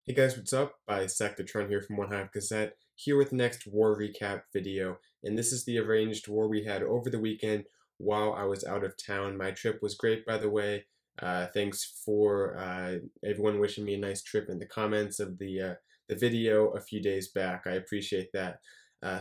Hey guys, what's up? Sectatron here from OneHive Gazette, here with the next war recap video. And this is the arranged war we had over the weekend while I was out of town. My trip was great, by the way. Thanks for everyone wishing me a nice trip in the comments of the video a few days back. I appreciate that.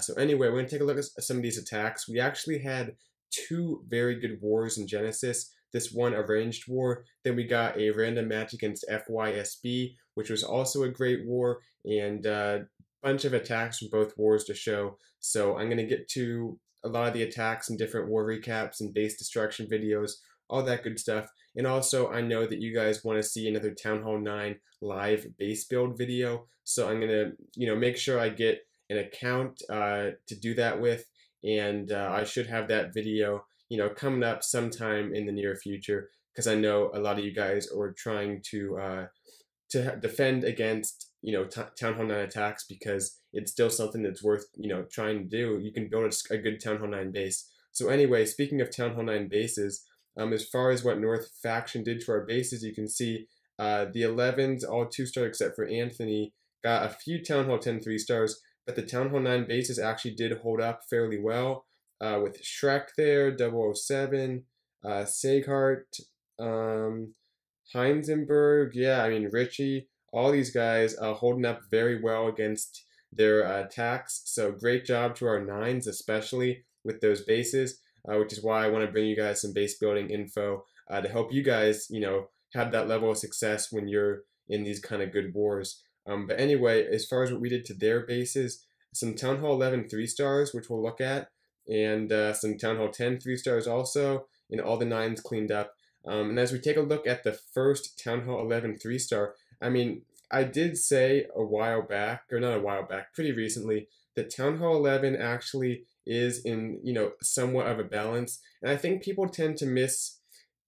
So anyway, we're going to take a look at some of these attacks. We actually had two very good wars in Genesis. This one arranged war, then we got a random match against FYSB, which was also a great war, and a bunch of attacks from both wars to show. So I'm going to get to a lot of the attacks and different war recaps and base destruction videos, all that good stuff. And also, I know that you guys want to see another Town Hall 9 live base build video, so I'm going to make sure I get an account to do that with, and I should have that video coming up sometime in the near future, because I know a lot of you guys are trying to defend against Town Hall 9 attacks, because it's still something that's worth trying to do. You can build a good Town Hall 9 base. So anyway, speaking of Town Hall 9 bases, as far as what North faction did to our bases, you can see the 11s all 2-star except for Anthony got a few Town Hall 10 3-stars, but the Town Hall 9 bases actually did hold up fairly well. With Shrek there, 007, Seghart, Heinzenberg, yeah, I mean, Richie, all these guys holding up very well against their attacks. So great job to our 9s, especially with those bases, which is why I want to bring you guys some base building info to help you guys, have that level of success when you're in these kind of good wars. But anyway, as far as what we did to their bases, some Town Hall 11 3-stars, which we'll look at, and some Town Hall 10 3-stars also, and all the 9s cleaned up. And as we take a look at the first Town Hall 11 3-star, I mean, I did say a while back, or not a while back, pretty recently, that Town Hall 11 actually is in, somewhat of a balance. And I think people tend to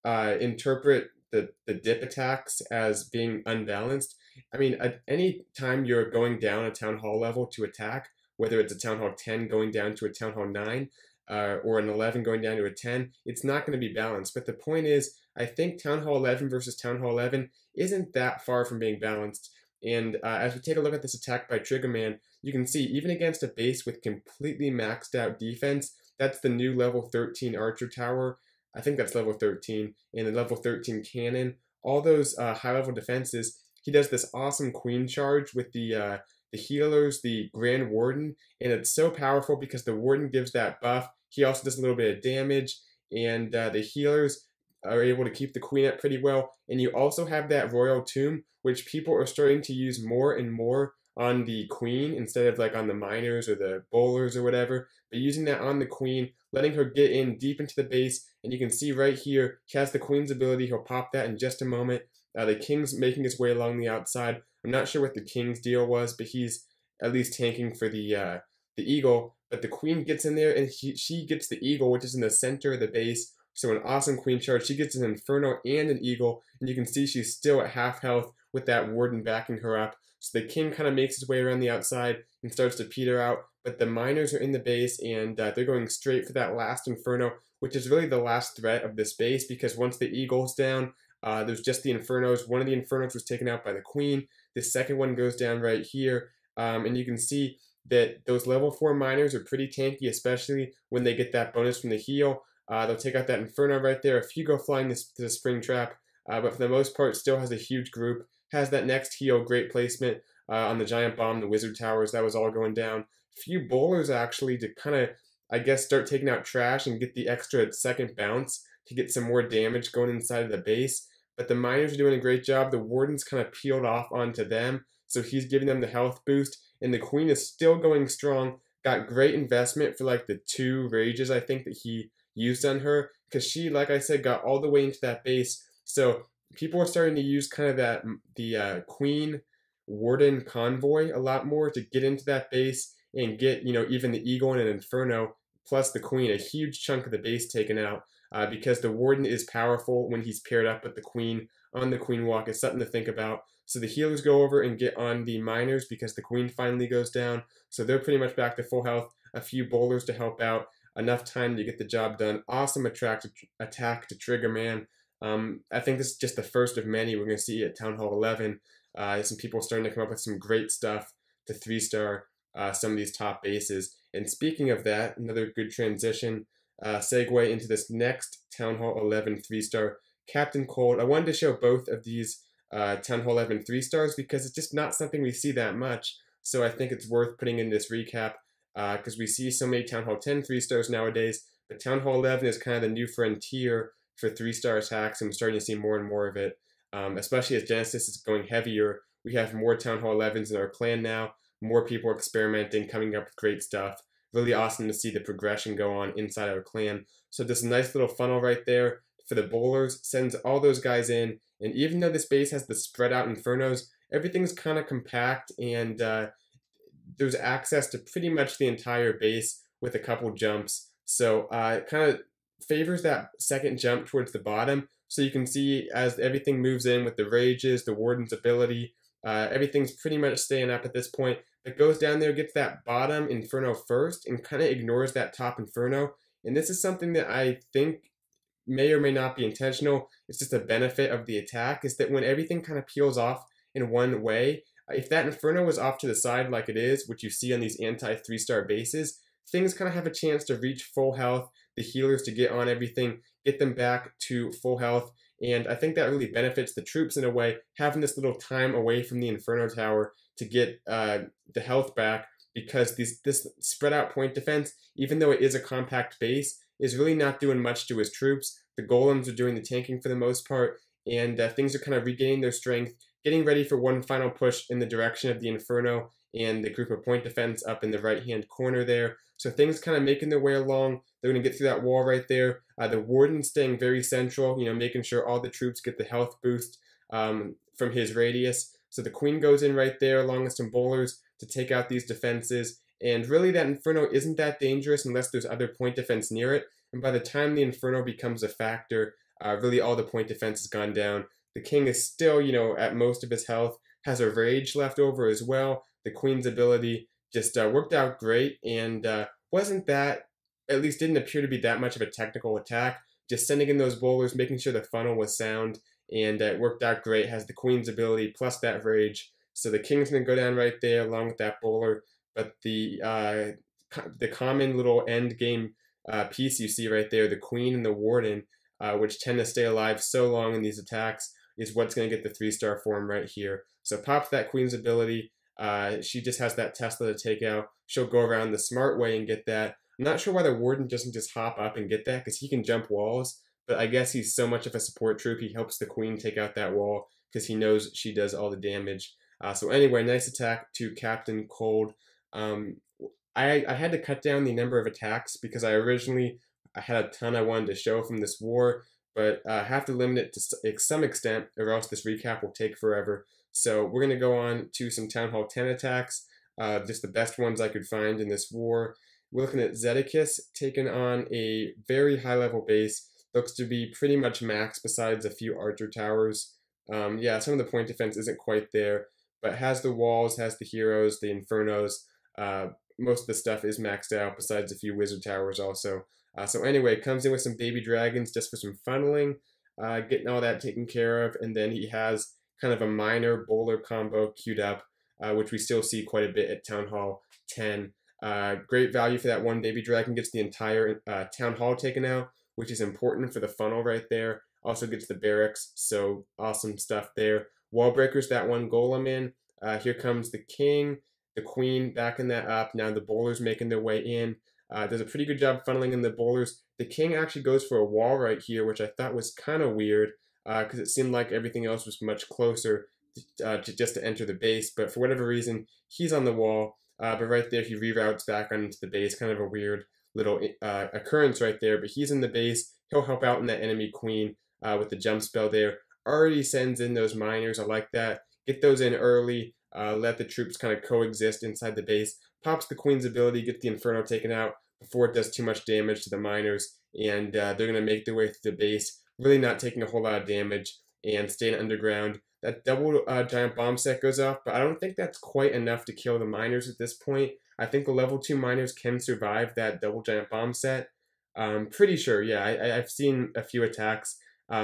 misinterpret the dip attacks as being unbalanced. I mean, at any time you're going down a Town Hall level to attack, whether it's a Town Hall 10 going down to a Town Hall 9, or an 11 going down to a 10, it's not going to be balanced. But the point is, I think Town Hall 11 versus Town Hall 11 isn't that far from being balanced. And as we take a look at this attack by Triggerman, you can see even against a base with completely maxed out defense, that's the new level 13 Archer Tower. I think that's level 13, and the level 13 cannon. All those high level defenses, he does this awesome queen charge with the healers, the Grand Warden, and it's so powerful because the Warden gives that buff. He also does a little bit of damage, and the healers are able to keep the queen up pretty well. And you also have that Royal Tomb, which people are starting to use more and more on the queen instead of like on the miners or the bowlers or whatever, but using that on the queen, letting her get in deep into the base. And you can see right here, he has the queen's ability. He'll pop that in just a moment. The king's making his way along the outside. I'm not sure what the king's deal was, but he's at least tanking for the eagle. But the queen gets in there, and she gets the eagle, which is in the center of the base. So an awesome queen charge. She gets an inferno and an eagle, and you can see she's still at half health with that warden backing her up. So the king kind of makes his way around the outside and starts to peter out. But the miners are in the base, and they're going straight for that last inferno, which is really the last threat of this base, because once the eagle's down, there's just the infernos. One of the infernos was taken out by the queen. The second one goes down right here, and you can see that those level 4 miners are pretty tanky, especially when they get that bonus from the heal. They'll take out that inferno right there. A few go flying to the spring trap, but for the most part still has a huge group. Has that next heal, great placement on the giant bomb, the wizard towers, that was all going down. Few bowlers actually to kind of, I guess, start taking out trash and get the extra second bounce to get some more damage going inside of the base. But the miners are doing a great job. The warden's kind of peeled off onto them, so he's giving them the health boost. And the queen is still going strong. Got great investment for like the 2 rages, I think, that he used on her, because she, like I said, got all the way into that base. So people are starting to use kind of the queen warden convoy a lot more to get into that base and get even the eagle and an inferno plus the queen, a huge chunk of the base taken out, because the warden is powerful when he's paired up with the queen on the queen walk. It's something to think about. So the healers go over and get on the miners because the queen finally goes down, so they're pretty much back to full health. A few bowlers to help out, enough time to get the job done. Awesome attack to Triggerman. I think this is just the first of many we're going to see at Town Hall 11. Some people starting to come up with some great stuff to 3-star some of these top bases. And speaking of that, another good transition segue into this next Town Hall 11 3-star, Captain Cold. I wanted to show both of these Town Hall 11 3-stars because it's just not something we see that much. So I think it's worth putting in this recap because we see so many Town Hall 10 3-stars nowadays. But Town Hall 11 is kind of the new frontier for 3-star attacks, and I'm starting to see more and more of it. Especially as Genesis is going heavier, we have more Town Hall 11s in our clan now, more people experimenting, coming up with great stuff. Really awesome to see the progression go on inside our clan. So this nice little funnel right there for the bowlers sends all those guys in, and even though this base has the spread out infernos, everything's kind of compact, and there's access to pretty much the entire base with a couple jumps. So it kind of favors that second jump towards the bottom. So you can see as everything moves in with the rages, the warden's ability, everything's pretty much staying up at this point. It goes down there, gets that bottom inferno first, and kind of ignores that top inferno. And this is something that I think may or may not be intentional. It's just a benefit of the attack, is that when everything kind of peels off in one way, if that inferno was off to the side like it is, which you see on these anti 3-star bases, things kind of have a chance to reach full health, the healers to get on everything, get them back to full health, and I think that really benefits the troops in a way, having this little time away from the Inferno Tower to get the health back, because this spread out point defense, even though it is a compact base, is really not doing much to his troops. The golems are doing the tanking for the most part, and things are kind of regaining their strength, getting ready for one final push in the direction of the Inferno and the group of point defense up in the right-hand corner there. So things kind of making their way along. They're going to get through that wall right there. The warden staying very central, making sure all the troops get the health boost from his radius. So the queen goes in right there along with some bowlers to take out these defenses. And really that Inferno isn't that dangerous unless there's other point defense near it. And by the time the Inferno becomes a factor, really all the point defense has gone down. The king is still, at most of his health, has a rage left over as well. The queen's ability just worked out great, and wasn't that, at least didn't appear to be that much of a technical attack. Just sending in those bowlers, making sure the funnel was sound, and it worked out great. Has the queen's ability plus that rage. So the king's going to go down right there along with that bowler. But the common little end game piece you see right there, the queen and the warden, which tend to stay alive so long in these attacks, is what's going to get the 3-star form right here. So pops that queen's ability. She just has that Tesla to take out. She'll go around the smart way and get that. I'm not sure why the warden doesn't just hop up and get that, because he can jump walls, but I guess he's so much of a support troop, he helps the queen take out that wall because he knows she does all the damage. So anyway, nice attack to Captain Cold. I had to cut down the number of attacks because I had a ton I wanted to show from this war, but I have to limit it to some extent, or else this recap will take forever. So we're going to go on to some Town Hall 10 attacks, just the best ones I could find in this war. We're looking at Zedekiss taking on a very high-level base. Looks to be pretty much max besides a few archer towers. Yeah, some of the point defense isn't quite there, but has the walls, has the heroes, the infernos. Most of the stuff is maxed out besides a few wizard towers also. So anyway, comes in with some baby dragons just for some funneling, getting all that taken care of, and then he has kind of a minor bowler combo queued up, which we still see quite a bit at Town Hall 10. Great value for that one baby dragon, gets the entire Town Hall taken out, which is important for the funnel right there. Also gets the barracks, so awesome stuff there. Wall breakers, that one golem in. Here comes the king, the queen backing that up. Now the bowlers making their way in. Does a pretty good job funneling in the bowlers. The king actually goes for a wall right here, which I thought was kind of weird, because it seemed like everything else was much closer just to enter the base. But for whatever reason, he's on the wall. But right there, he reroutes back onto the base. Kind of a weird little occurrence right there. But he's in the base. He'll help out in that enemy queen with the jump spell there. Already sends in those miners. I like that. Get those in early. Let the troops kind of coexist inside the base. Pops the queen's ability, get the inferno taken out before it does too much damage to the miners. And they're going to make their way through the base. Really not taking a whole lot of damage and staying underground. That double giant bomb set goes off, but I don't think that's quite enough to kill the miners at this point. I think the level 2 miners can survive that double giant bomb set. Pretty sure, yeah. I've seen a few attacks,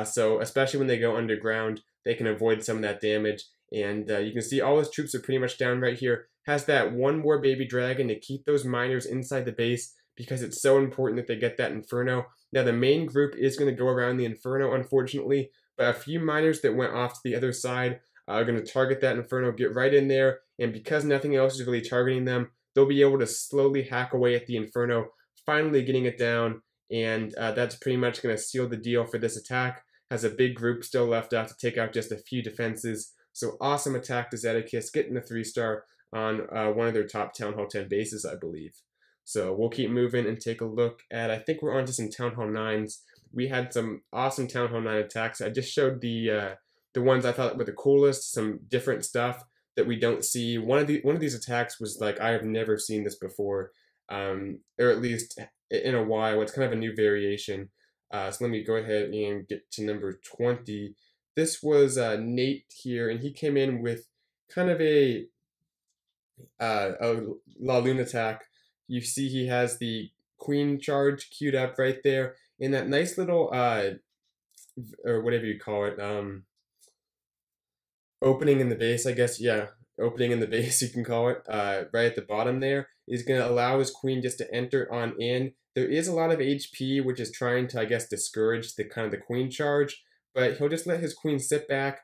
so especially when they go underground, they can avoid some of that damage. And you can see all his troops are pretty much down right here. Has that one more baby dragon to keep those miners inside the base because it's so important that they get that Inferno. Now the main group is going to go around the Inferno, unfortunately, but a few miners that went off to the other side are going to target that Inferno, get right in there, and because nothing else is really targeting them, they'll be able to slowly hack away at the Inferno, finally getting it down, and that's pretty much going to seal the deal for this attack. Has a big group still left out to take out just a few defenses. So awesome attack to Zedekiss, getting a 3-star on one of their top Town Hall 10 bases, I believe. So we'll keep moving and take a look at, I think we're on to some Town Hall 9s. We had some awesome Town Hall 9 attacks. I just showed the ones I thought were the coolest, some different stuff that we don't see. One of these attacks was like, I have never seen this before, or at least in a while. It's kind of a new variation. So let me go ahead and get to number 20. This was Nate here, and he came in with kind of a La Luna attack. You see he has the Queen charge queued up right there in that nice little, or whatever you call it, opening in the base, I guess, yeah, opening in the base you can call it, right at the bottom there, is going to allow his Queen just to enter on in. There is a lot of HP, which is trying to, I guess, discourage the kind of the Queen charge, but he'll just let his Queen sit back,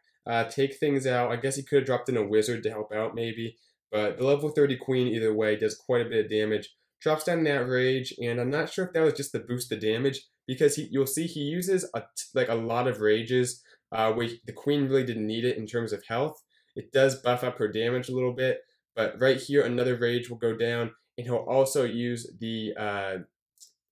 take things out. I guess he could have dropped in a Wizard to help out maybe, but the level 30 Queen either way does quite a bit of damage. Drops down that rage, and I'm not sure if that was just to boost the damage, because you'll see he uses a lot of rages, where the Queen really didn't need it in terms of health. It does buff up her damage a little bit, but right here another rage will go down, and he'll also use the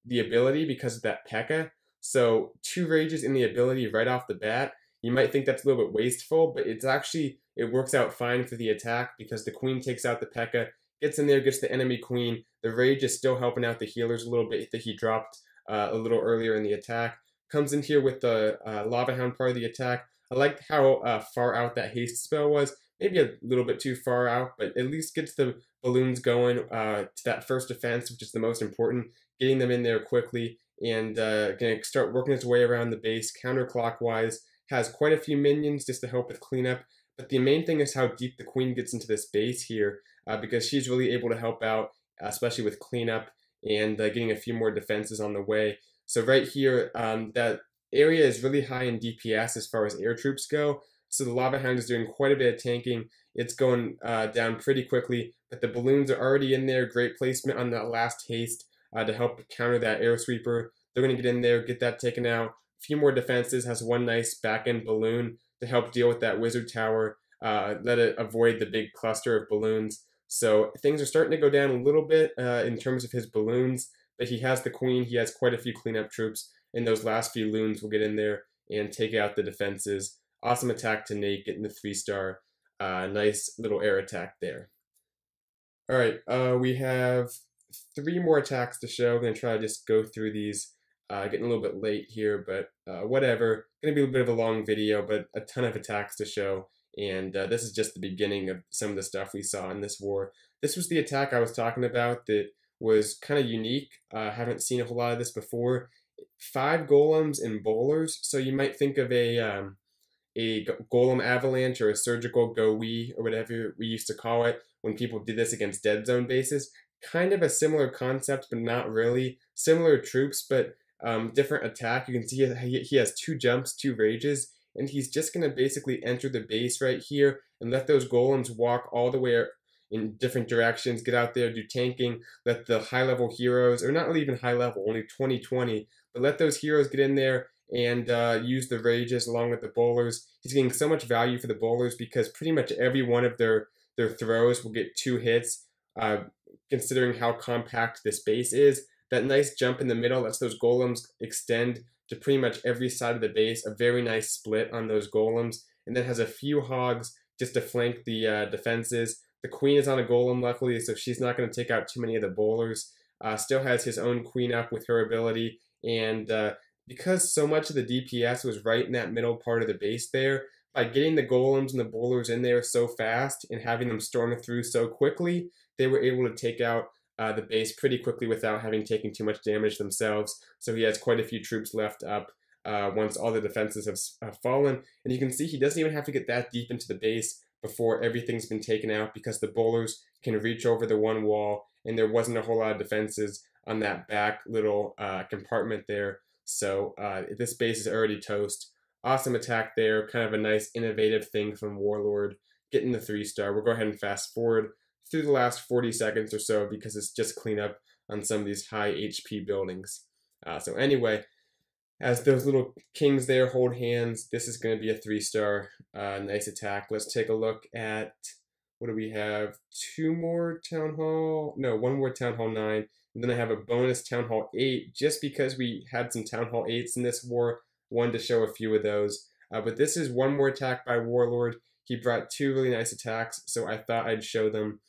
ability because of that P.E.K.K.A. So 2 rages in the ability right off the bat. You might think that's a little bit wasteful, but it's actually, it works out fine for the attack because the Queen takes out the P.E.K.K.A., gets in there, gets the enemy Queen. The rage is still helping out the healers a little bit that he dropped a little earlier in the attack. Comes in here with the Lava Hound part of the attack. I liked how far out that haste spell was. Maybe a little bit too far out, but at least gets the balloons going to that first defense, which is the most important. Getting them in there quickly, and gonna start working his way around the base counterclockwise. Has quite a few minions just to help with cleanup, but the main thing is how deep the Queen gets into this base here, because she's really able to help out, especially with cleanup and getting a few more defenses on the way. So right here, that area is really high in DPS as far as air troops go. So the Lava Hound is doing quite a bit of tanking. It's going down pretty quickly, but the balloons are already in there. Great placement on that last haste to help counter that air sweeper. They're going to get in there, get that taken out. A few more defenses, has one nice back-end balloon to help deal with that wizard tower, let it avoid the big cluster of balloons. So things are starting to go down a little bit in terms of his balloons, but he has the Queen, he has quite a few cleanup troops, and those last few loons will get in there and take out the defenses. Awesome attack to Nate, getting the 3-star. Nice little air attack there. Alright, we have 3 more attacks to show. I'm going to try to just go through these. Getting a little bit late here, but whatever. Going to be a bit of a long video, but a ton of attacks to show. And this is just the beginning of some of the stuff we saw in this war. This was the attack I was talking about that was kind of unique. Haven't seen a whole lot of this before. 5 golems and bowlers. So you might think of a golem avalanche or a surgical go-wee or whatever we used to call it when people did this against dead zone bases. Kind of a similar concept, but not really. Similar troops, but different attack. You can see he has 2 jumps, 2 rages, and he's just going to basically enter the base right here and let those golems walk all the way in different directions, get out there, do tanking, let the high-level heroes, or not really even high-level, only 20-20, but let those heroes get in there and use the rages along with the bowlers. He's getting so much value for the bowlers because pretty much every one of their throws will get 2 hits, considering how compact this base is. That nice jump in the middle lets those golems extend to pretty much every side of the base, a very nice split on those golems, and then has a few hogs just to flank the defenses. The Queen is on a golem, luckily, so she's not going to take out too many of the bowlers. Still has his own Queen up with her ability, and because so much of the DPS was right in that middle part of the base there, by getting the golems and the bowlers in there so fast and having them storm through so quickly, they were able to take out the base pretty quickly without having taken too much damage themselves. So he has quite a few troops left up once all the defenses have fallen. And you can see he doesn't even have to get that deep into the base. before everything's been taken out, because the bowlers can reach over the one wall, and there wasn't a whole lot of defenses on that back little compartment there. So this base is already toast. Awesome attack there, kind of a nice innovative thing from Warlord, getting the 3-star. We'll go ahead and fast forward through the last 40 seconds or so, because it's just cleanup on some of these high HP buildings. So anyway, as those little kings there hold hands, this is going to be a 3-star. Nice attack. Let's take a look at, what do we have? One more Town Hall 9. And then I have a bonus Town Hall 8, just because we had some Town Hall 8s in this war. Wanted to show a few of those. But this is one more attack by Warlord. He brought 2 really nice attacks, so I thought I'd show them.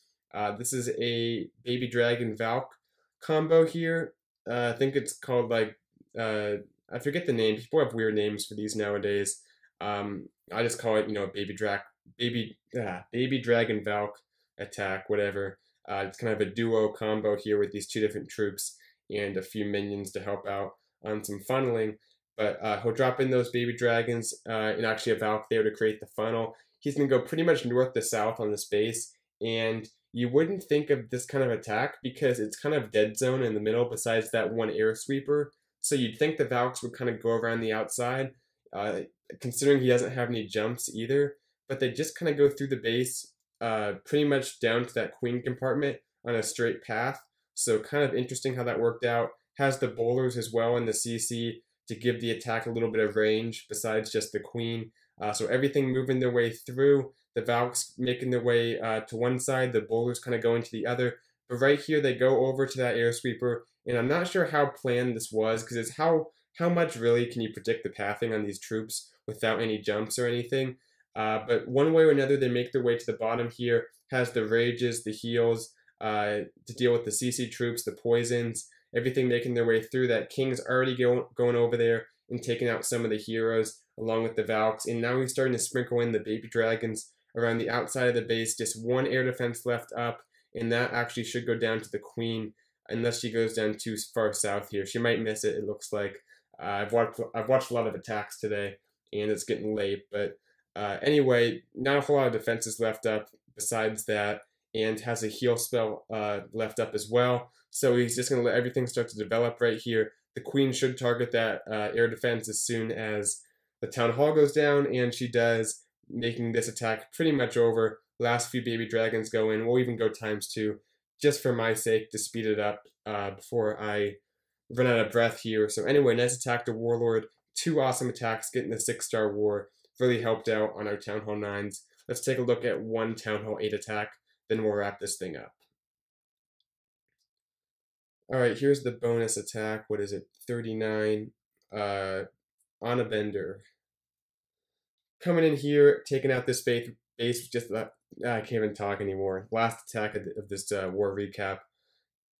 This is a Baby Dragon Valk combo here. I think it's called like, I forget the name. People have weird names for these nowadays. I just call it, Baby Dragon Valk attack, whatever. It's kind of a duo combo here with these 2 different troops and a few minions to help out on some funneling. But he'll drop in those baby dragons and actually a Valk there to create the funnel. He's going to go pretty much north to south on this base, and you wouldn't think of this kind of attack because it's kind of dead zone in the middle besides that one air sweeper. So you'd think the Valks would kind of go around the outside, considering he doesn't have any jumps either. But they just kind of go through the base, pretty much down to that queen compartment on a straight path. So kind of interesting how that worked out. Has the bowlers as well in the CC to give the attack a little bit of range besides just the queen. So everything moving their way through. The Valks making their way to one side, the bowlers kind of going to the other. But right here, they go over to that air sweeper, and I'm not sure how planned this was, because it's how much really can you predict the pathing on these troops without any jumps or anything. But one way or another, they make their way to the bottom here. Has the rages, the heals to deal with the CC troops, the poisons, everything making their way through. That king's already going over there and taking out some of the heroes along with the Valks. And now he's starting to sprinkle in the baby dragons around the outside of the base. Just 1 air defense left up, and that actually should go down to the queen unless she goes down too far south here. She might miss it, it looks like. I've watched a lot of attacks today, and it's getting late. But anyway, not a whole lot of defenses left up besides that, and has a heal spell left up as well. So he's just going to let everything start to develop right here. The queen should target that air defense as soon as the town hall goes down, and she does, making this attack pretty much over. Last few baby dragons go in. We'll even go ×2, just for my sake, to speed it up before I run out of breath here. So anyway, nice attack to Warlord. 2 awesome attacks, getting the 6-star war. Really helped out on our Town Hall 9s. Let's take a look at 1 Town Hall 8 attack, then we'll wrap this thing up. Alright, here's the bonus attack. What is it? 39 on a bender. Coming in here, taking out this base just I can't even talk anymore. Last attack of this war recap.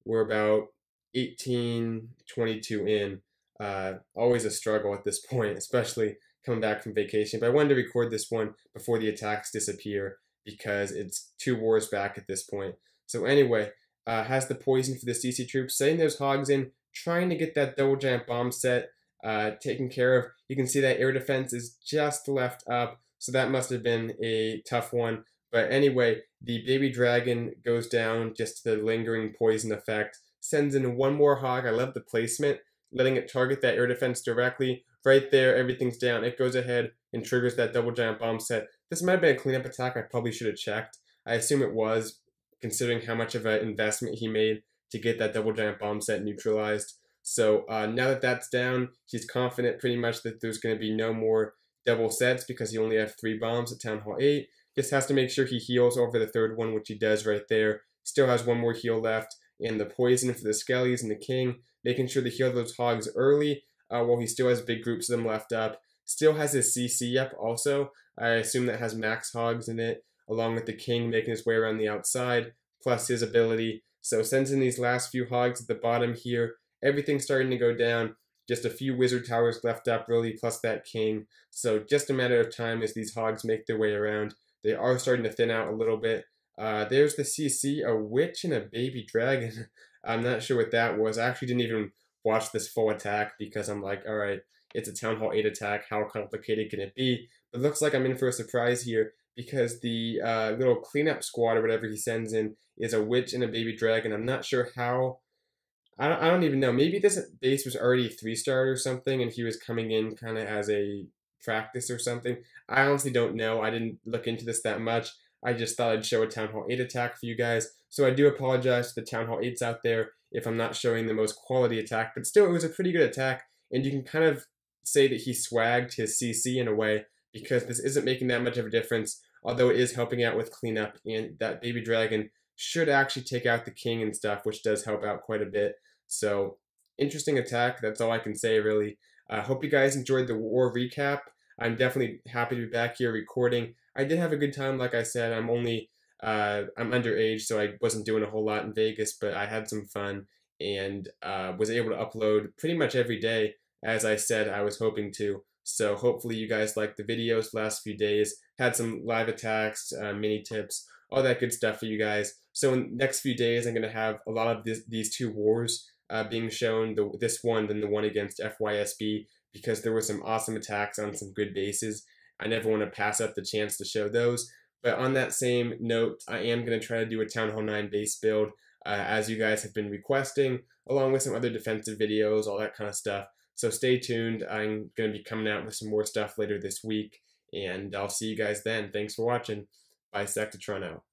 We're about 18-22 in. Always a struggle at this point, especially coming back from vacation. But I wanted to record this one before the attacks disappear, because it's 2 wars back at this point. So anyway, has the poison for the CC troops, setting those hogs in, trying to get that double giant bomb set taken care of. You can see that air defense is just left up, so that must have been a tough one. But anyway, the baby dragon goes down just to the lingering poison effect, sends in 1 more hog. I love the placement, letting it target that air defense directly. Right there, everything's down. It goes ahead and triggers that double giant bomb set. This might have been a cleanup attack. I probably should have checked. I assume it was, considering how much of an investment he made to get that double giant bomb set neutralized. So now that that's down, he's confident pretty much that there's going to be no more double sets, because he only has 3 bombs at Town Hall 8. Just has to make sure he heals over the 3rd one, which he does right there. Still has 1 more heal left, and the poison for the skellies and the king, making sure to heal those hogs early while he still has big groups of them left up. Still has his CC up also. I assume that has max hogs in it, along with the king making his way around the outside, plus his ability. So sends in these last few hogs at the bottom here. Everything's starting to go down. Just a few wizard towers left up really, plus that king. So just a matter of time as these hogs make their way around. They are starting to thin out a little bit. There's the CC, a witch and a baby dragon. I'm not sure what that was. I actually didn't even watch this full attack, because I'm like, alright, it's a Town Hall 8 attack. How complicated can it be? But it looks like I'm in for a surprise here, because the little cleanup squad or whatever he sends in is a witch and a baby dragon. I'm not sure how. I don't even know. Maybe this base was already 3-star or something, and he was coming in kind of as a practice or something. I honestly don't know. I didn't look into this that much. I just thought I'd show a Town Hall 8 attack for you guys. So I do apologize to the Town Hall 8s out there if I'm not showing the most quality attack, but still, it was a pretty good attack, and you can kind of say that he swagged his CC in a way, because this isn't making that much of a difference, although it is helping out with cleanup, and that baby dragon should actually take out the king and stuff, which does help out quite a bit. So, interesting attack, that's all I can say really. I hope you guys enjoyed the war recap. I'm definitely happy to be back here recording. I did have a good time, like I said. I'm underage, so I wasn't doing a whole lot in Vegas, but I had some fun and was able to upload pretty much every day, as I said I was hoping to. So hopefully you guys liked the videos the last few days. Had some live attacks, mini tips, all that good stuff for you guys. So in the next few days, I'm going to have a lot of these two wars being shown, this one, then the one against FYSB, because there were some awesome attacks on some good bases. I never want to pass up the chance to show those. But on that same note, I am going to try to do a Town Hall 9 base build, as you guys have been requesting, along with some other defensive videos, all that kind of stuff. So stay tuned. I'm going to be coming out with some more stuff later this week, and I'll see you guys then. Thanks for watching. Bisectatron out.